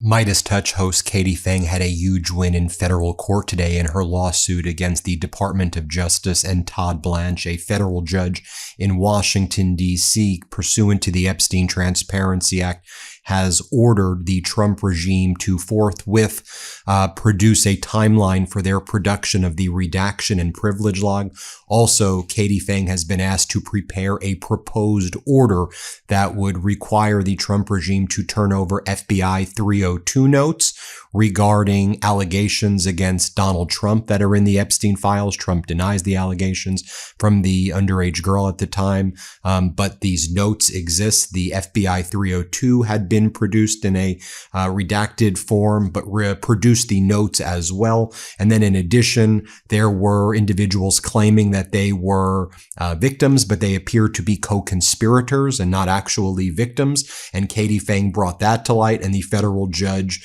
MeidasTouch host Katie Phang had a huge win in federal court today in her lawsuit against the Department of Justice and Todd Blanche, a federal judge in Washington, D.C., pursuant to the Epstein Transparency Act, has ordered the Trump regime to forthwith produce a timeline for their production of the redaction and privilege log. Also, Katie Phang has been asked to prepare a proposed order that would require the Trump regime to turn over FBI 302 notes regarding allegations against Donald Trump that are in the Epstein files. Trump denies the allegations from the underage girl at the time, but these notes exist. The FBI 302 had been produced in a redacted form, but produced the notes as well. And then in addition, there were individuals claiming that they were victims, but they appear to be co-conspirators and not actually victims. And Katie Phang brought that to light, and the federal judge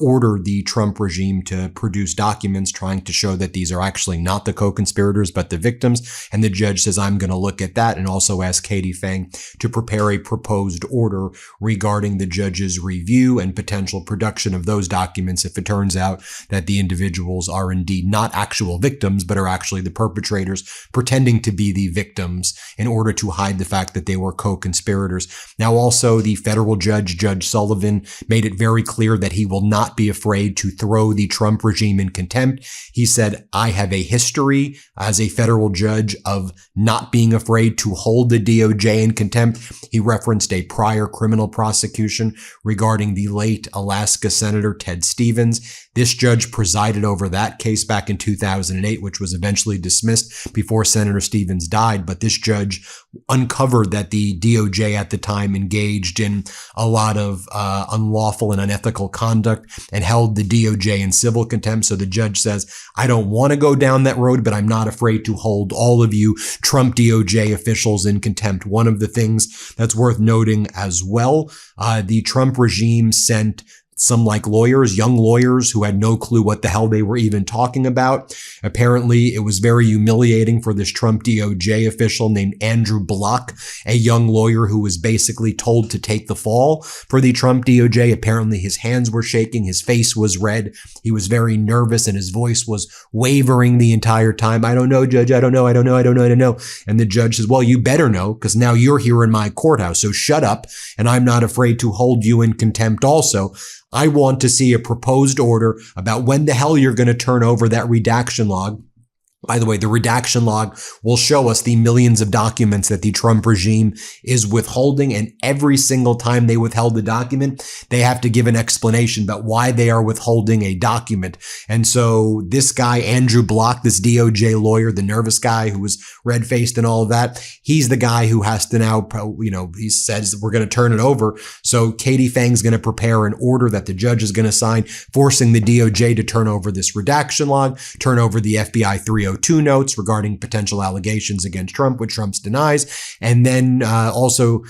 ordered the Trump regime to produce documents trying to show that these are actually not the co-conspirators, but the victims. And the judge says, I'm going to look at that, and also ask Katie Phang to prepare a proposed order regarding the judge's review and potential production of those documents if it turns out that the individuals are indeed not actual victims, but are actually the perpetrators pretending to be the victims in order to hide the fact that they were co-conspirators. Now, also, the federal judge, Judge Sullivan, made it very clear that he will not be afraid to throw the Trump regime in contempt. He said, I have a history as a federal judge of not being afraid to hold the DOJ in contempt. He referenced a prior criminal prosecution regarding the late Alaska Senator Ted Stevens. This judge presided over that case back in 2008, which was eventually dismissed before Senator Stevens died. But this judge uncovered that the DOJ at the time engaged in a lot of unlawful and unethical conduct and held the DOJ in civil contempt. So the judge says, I don't want to go down that road, but I'm not afraid to hold all of you Trump DOJ officials in contempt. One of the things that's worth noting as well, the Trump regime sent some young lawyers who had no clue what the hell they were even talking about. Apparently, it was very humiliating for this Trump DOJ official named Andrew Block, a young lawyer who was basically told to take the fall for the Trump DOJ. Apparently, his hands were shaking, his face was red, he was very nervous, and his voice was wavering the entire time. I don't know, Judge, I don't know. And the judge says, well, you better know, because now you're here in my courthouse, so shut up, and I'm not afraid to hold you in contempt also. I want to see a proposed order about when the hell you're going to turn over that redaction log. By the way, the redaction log will show us the millions of documents that the Trump regime is withholding, and every single time they withheld the document, they have to give an explanation about why they are withholding a document. And so this guy, Andrew Block, this DOJ lawyer, the nervous guy who was red-faced and all of that, he's the guy who has to now, he says we're going to turn it over. So Katie Phang's going to prepare an order that the judge is going to sign, forcing the DOJ to turn over this redaction log, turn over the FBI 302 notes regarding potential allegations against Trump, which Trump denies, and then also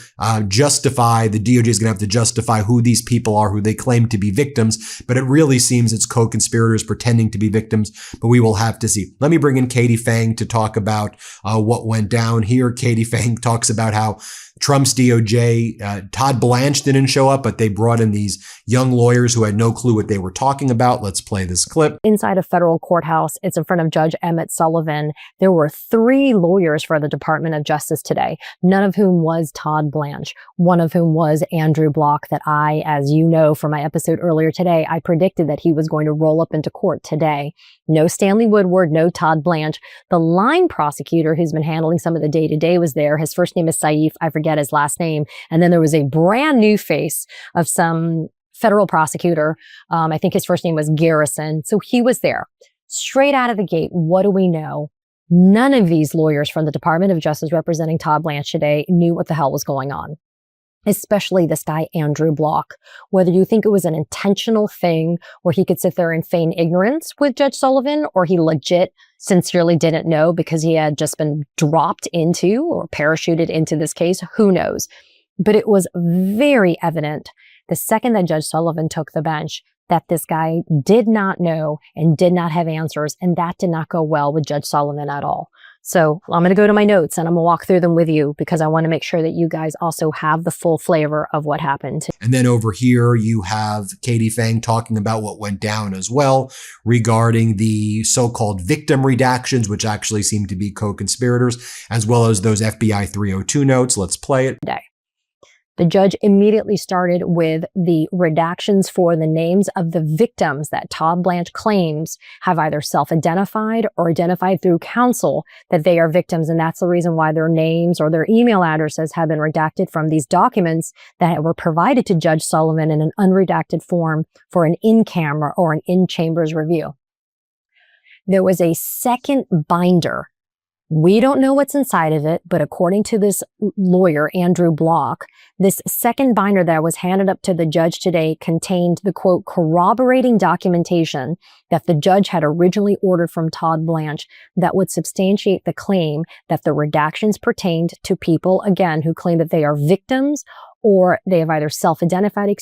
justify, the DOJ is going to have to justify who these people are, who they claim to be victims, but it really seems it's co-conspirators pretending to be victims, but we will have to see. Let me bring in Katie Phang to talk about what went down here. Katie Phang talks about how Trump's DOJ, Todd Blanche didn't show up, but they brought in these young lawyers who had no clue what they were talking about. Let's play this clip. Inside a federal courthouse, it's in front of Judge Emmett Sullivan. There were 3 lawyers for the Department of Justice today, none of whom was Todd Blanche, one of whom was Andrew Block that I, as you know from my episode earlier today, I predicted that he was going to roll up into court today. No Stanley Woodward, no Todd Blanche. The line prosecutor who's been handling some of the day-to-day was there. His first name is Saif. I forget his last name. And then there was a brand new face of some federal prosecutor. I think his first name was Garrison. So he was there. Straight out of the gate, what do we know? None of these lawyers from the Department of Justice representing Todd Blanche today knew what the hell was going on. Especially this guy, Andrew Block. Whether you think it was an intentional thing where he could sit there and feign ignorance with Judge Sullivan, or he legit sincerely didn't know because he had just been dropped into or parachuted into this case, who knows? But it was very evident the second that Judge Sullivan took the bench that this guy did not know and did not have answers, and that did not go well with Judge Sullivan at all. So I'm going to go to my notes and I'm going to walk through them with you because I want to make sure that you guys also have the full flavor of what happened. And then over here, you have Katie Phang talking about what went down as well regarding the so-called victim redactions, which actually seem to be co-conspirators, as well as those FBI 302 notes. Let's play it. The judge immediately started with the redactions for the names of the victims that Todd Blanche claims have either self-identified or identified through counsel that they are victims. And that's the reason why their names or their email addresses have been redacted from these documents that were provided to Judge Sullivan in an unredacted form for an in-camera or an in-chambers review. There was a second binder. We don't know what's inside of it, but according to this lawyer, Andrew Block, this second binder that was handed up to the judge today contained the, quote, corroborating documentation that the judge had originally ordered from Todd Blanche that would substantiate the claim that the redactions pertained to people, again, who claim that they are victims or they have either self-identified,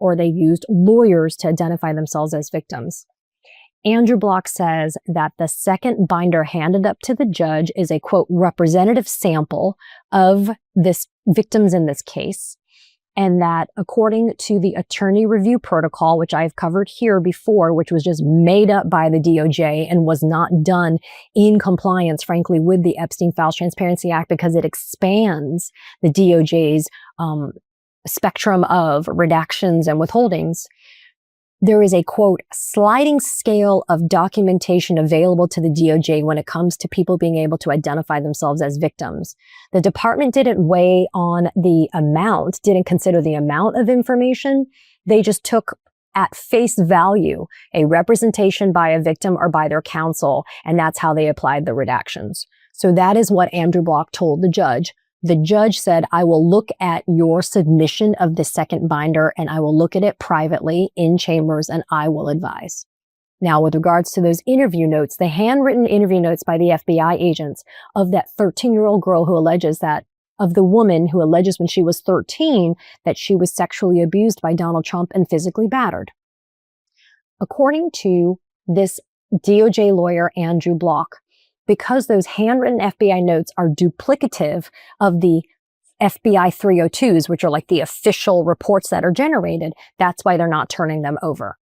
or they've used lawyers to identify themselves as victims. Andrew Block says that the second binder handed up to the judge is a, quote, representative sample of this victims in this case, and that according to the attorney review protocol, which I've covered here before, which was just made up by the DOJ and was not done in compliance, frankly, with the Epstein Transparency Act because it expands the DOJ's spectrum of redactions and withholdings. There is a, quote, sliding scale of documentation available to the DOJ when it comes to people being able to identify themselves as victims. The department didn't weigh on the amount, didn't consider the amount of information. They just took at face value a representation by a victim or by their counsel, and that's how they applied the redactions. So that is what Andrew Block told the judge. The judge said, I will look at your submission of the second binder and I will look at it privately in chambers and I will advise. Now, with regards to those interview notes, the handwritten interview notes by the FBI agents of that 13-year-old girl who alleges that, of the woman who alleges when she was 13 that she was sexually abused by Donald Trump and physically battered. According to this DOJ lawyer, Andrew Block, because those handwritten FBI notes are duplicative of the FBI 302s, which are like the official reports that are generated, that's why they're not turning them over.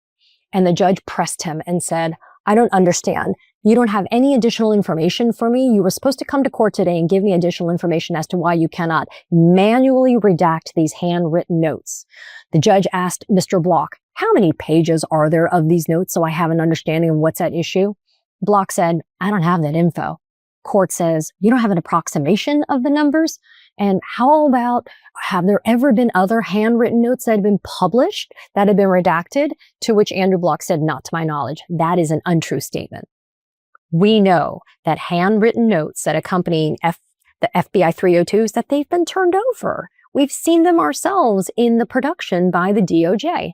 And the judge pressed him and said, I don't understand. You don't have any additional information for me. You were supposed to come to court today and give me additional information as to why you cannot manually redact these handwritten notes. The judge asked Mr. Block, how many pages are there of these notes so I have an understanding of what's at issue? Block said, I don't have that info. Court says, you don't have an approximation of the numbers? And how about, have there ever been other handwritten notes that have been published that have been redacted? To which Andrew Block said, not to my knowledge. That is an untrue statement. We know that handwritten notes that accompany the FBI 302s, that they've been turned over. We've seen them ourselves in the production by the DOJ.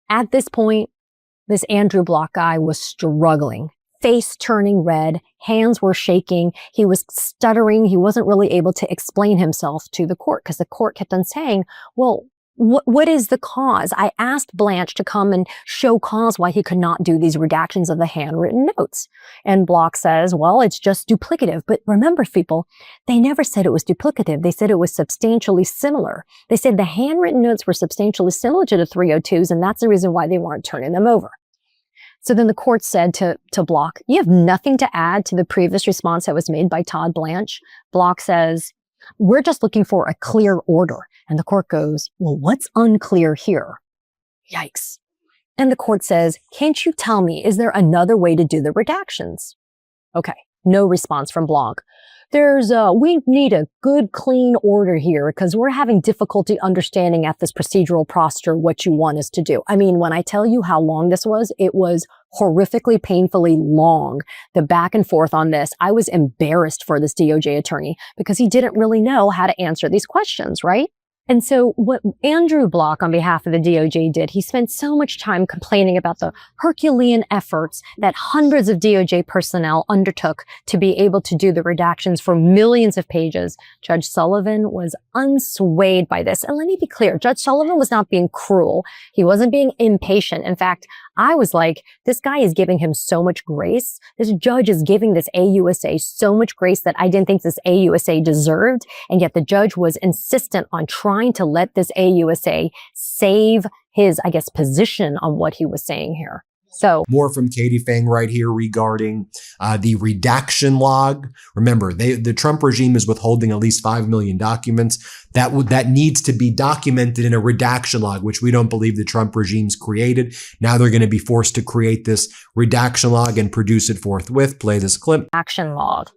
At this point, this Andrew Block guy was struggling, face turning red, hands were shaking, he was stuttering, he wasn't really able to explain himself to the court because the court kept on saying, well, what is the cause? I asked Blanche to come and show cause why he could not do these redactions of the handwritten notes. And Block says, well, it's just duplicative. But remember, people, they never said it was duplicative. They said it was substantially similar. They said the handwritten notes were substantially similar to the 302s, and that's the reason why they weren't turning them over. So then the court said to Block, you have nothing to add to the previous response that was made by Todd Blanche. Block says, we're just looking for a clear order. And the court goes, well, what's unclear here? Yikes. And the court says, can't you tell me, is there another way to do the redactions? Okay, no response from Block. We need a good, clean order here because we're having difficulty understanding at this procedural posture what you want us to do. I mean, when I tell you how long this was, it was horrifically, painfully long. The back and forth on this, I was embarrassed for this DOJ attorney because he didn't really know how to answer these questions, right? And so what Andrew Block on behalf of the DOJ did, he spent so much time complaining about the Herculean efforts that hundreds of DOJ personnel undertook to be able to do the redactions for millions of pages. Judge Sullivan was unswayed by this. And let me be clear, Judge Sullivan was not being cruel. He wasn't being impatient. In fact, I was like, this guy is giving him so much grace. This judge is giving this AUSA so much grace that I didn't think this AUSA deserved. And yet the judge was insistent on trying to let this AUSA save his, I guess, position on what he was saying here. So more from Katie Phang right here regarding the redaction log. Remember, the Trump regime is withholding at least 5 million documents. That needs to be documented in a redaction log, which we don't believe the Trump regime's created. Now they're going to be forced to create this redaction log and produce it forthwith. Play this clip. Action log.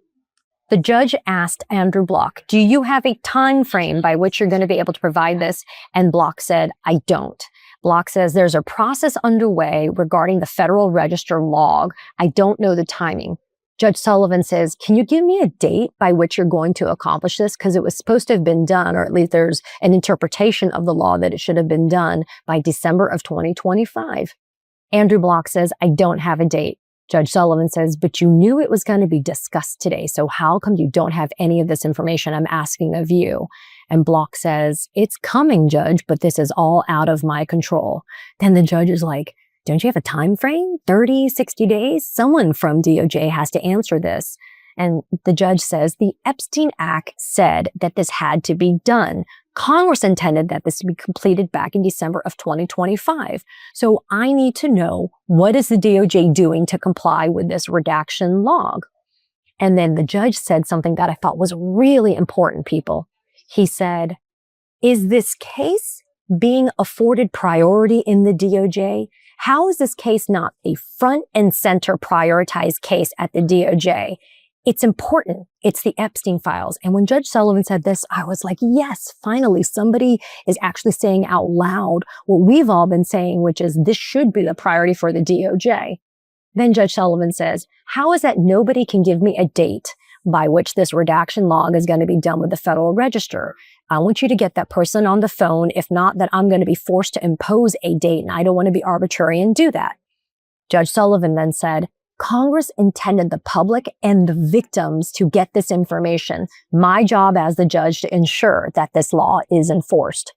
The judge asked Andrew Block, do you have a time frame by which you're going to be able to provide this? And Block said, I don't. Block says there's a process underway regarding the Federal Register log. I don't know the timing. Judge Sullivan says, can you give me a date by which you're going to accomplish this? Because it was supposed to have been done, or at least there's an interpretation of the law that it should have been done by December of 2025. Andrew Block says, I don't have a date. Judge Sullivan says, but you knew it was going to be discussed today. So how come you don't have any of this information I'm asking of you? And Block says, it's coming, Judge, but this is all out of my control. Then the judge is like, don't you have a time frame? 30, 60 days? Someone from DOJ has to answer this. And the judge says, the Epstein Act said that this had to be done. Congress intended that this to be completed back in December of 2025. So I need to know, what is the DOJ doing to comply with this redaction log? And then the judge said something that I thought was really important, people. He said, is this case being afforded priority in the DOJ? How is this case not a front and center prioritized case at the DOJ? It's important. It's the Epstein files. And when Judge Sullivan said this, I was like, yes, finally, somebody is actually saying out loud what we've all been saying, which is this should be the priority for the DOJ. Then Judge Sullivan says, how is that nobody can give me a date by which this redaction log is going to be done with the Federal Register? I want you to get that person on the phone. If not, then I'm going to be forced to impose a date, and I don't want to be arbitrary and do that. Judge Sullivan then said, Congress intended the public and the victims to get this information. My job as the judge to ensure that this law is enforced.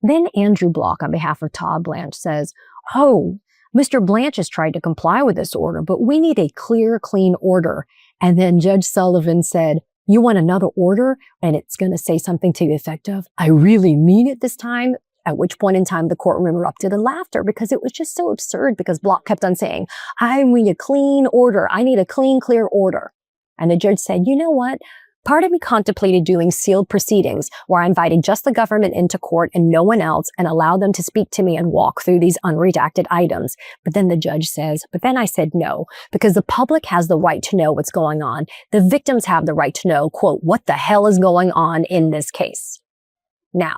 Then Andrew Block, on behalf of Todd Blanche, says, oh, Mr. Blanche has tried to comply with this order, but we need a clear, clean order. And then Judge Sullivan said, you want another order? And it's going to say something to the effect of, I really mean it this time. At which point in time, the courtroom erupted in laughter because it was just so absurd, because Block kept on saying, I need a clean order. I need a clean, clear order. And the judge said, you know what? Part of me contemplated doing sealed proceedings where I invited just the government into court and no one else and allowed them to speak to me and walk through these unredacted items. But then the judge says, but then I said no, because the public has the right to know what's going on. The victims have the right to know, quote, what the hell is going on in this case. Now,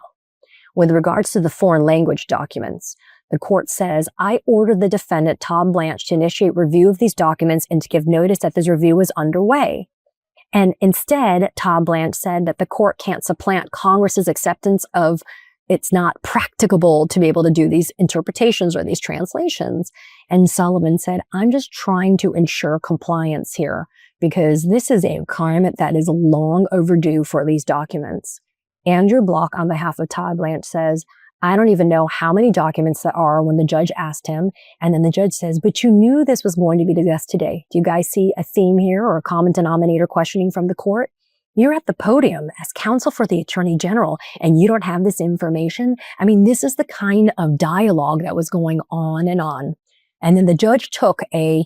with regards to the foreign language documents, the court says, I ordered the defendant, Todd Blanche, to initiate review of these documents and to give notice that this review is underway. And instead, Todd Blanche said that the court can't supplant Congress's acceptance of it's not practicable to be able to do these interpretations or these translations. And Sullivan said, I'm just trying to ensure compliance here because this is a requirement that is long overdue for these documents. Andrew Block, on behalf of Todd Blanche, says, I don't even know how many documents there are when the judge asked him. And then the judge says, but you knew this was going to be discussed today. Do you guys see a theme here or a common denominator questioning from the court? You're at the podium as counsel for the Attorney General and you don't have this information. I mean, this is the kind of dialogue that was going on and on. And then the judge took a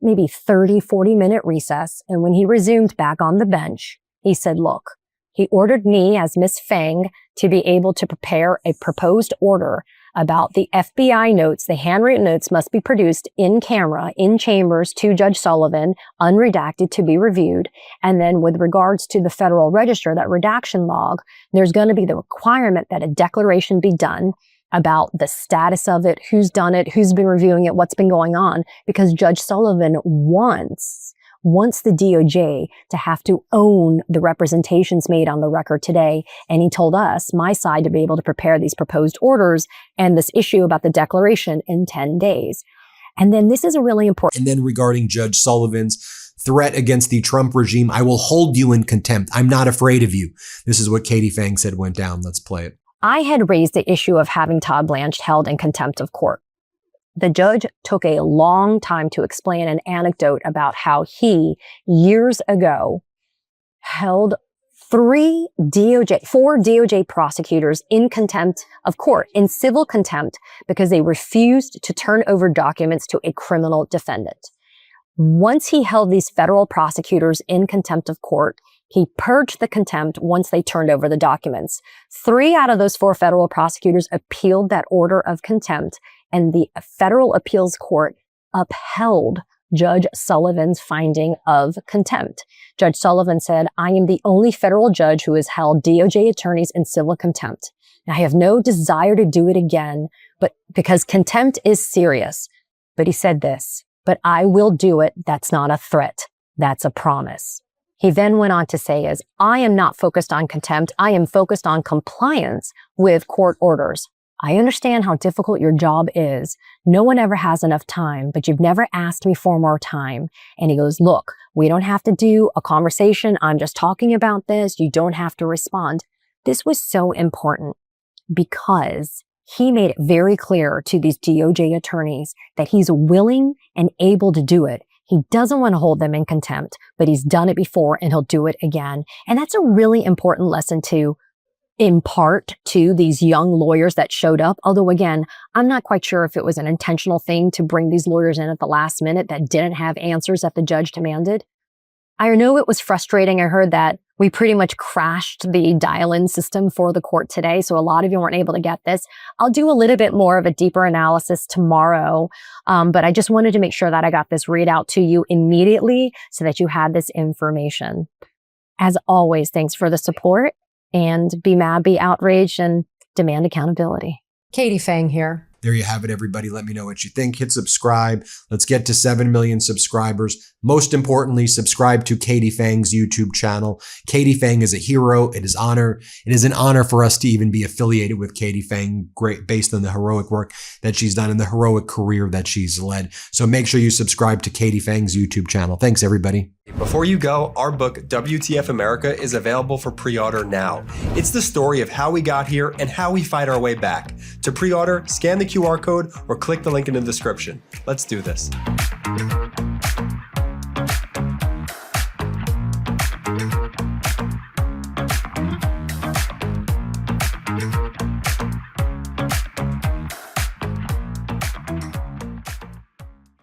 maybe 30, 40-minute recess. And when he resumed back on the bench, he said, look, he ordered me as Ms. Phang to be able to prepare a proposed order about the FBI notes. The handwritten notes must be produced in camera, in chambers to Judge Sullivan, unredacted to be reviewed. And then with regards to the Federal Register, that redaction log, there's going to be the requirement that a declaration be done about the status of it, who's done it, who's been reviewing it, what's been going on, because Judge Sullivan wants wants the DOJ to have to own the representations made on the record today. And he told us, my side, to be able to prepare these proposed orders and this issue about the declaration in 10 days. And then this is a really important. And then regarding Judge Sullivan's threat against the Trump regime, I will hold you in contempt. I'm not afraid of you. This is what Katie Phang said went down. Let's play it. I had raised the issue of having Todd Blanche held in contempt of court. The judge took a long time to explain an anecdote about how he, years ago, held four DOJ prosecutors in contempt of court, in civil contempt, because they refused to turn over documents to a criminal defendant. Once he held these federal prosecutors in contempt of court, he purged the contempt once they turned over the documents. 3 out of those 4 federal prosecutors appealed that order of contempt, and the federal appeals court upheld Judge Sullivan's finding of contempt. Judge Sullivan said, I am the only federal judge who has held DOJ attorneys in civil contempt. Now, I have no desire to do it again, but because contempt is serious. But he said this, but I will do it. That's not a threat. That's a promise. He then went on to say, I am not focused on contempt. I am focused on compliance with court orders. I understand how difficult your job is. No one ever has enough time, but you've never asked me for more time. And he goes, look, we don't have to do a conversation. I'm just talking about this. You don't have to respond. This was so important because he made it very clear to these DOJ attorneys that he's willing and able to do it. He doesn't want to hold them in contempt, but he's done it before and he'll do it again. And that's a really important lesson to impart to these young lawyers that showed up. Although, again, I'm not quite sure if it was an intentional thing to bring these lawyers in at the last minute that didn't have answers that the judge demanded. I know it was frustrating. I heard that we pretty much crashed the dial-in system for the court today, so a lot of you weren't able to get this. I'll do a little bit more of a deeper analysis tomorrow, but I just wanted to make sure that I got this readout to you immediately so that you had this information. As always, thanks for the support, and be mad, be outraged, and demand accountability. Katie Phang here. There you have it, everybody. Let me know what you think. Hit subscribe. Let's get to 7 million subscribers. Most importantly, subscribe to Katie Phang's YouTube channel. Katie Phang is a hero. It is an honor for us to even be affiliated with Katie Phang, great, based on the heroic work that she's done and the heroic career that she's led. So make sure you subscribe to Katie Phang's YouTube channel. Thanks, everybody. Before you go, our book, WTF America, is available for pre-order now. It's the story of how we got here and how we fight our way back. To pre-order, scan the QR code or click the link in the description. Let's do this.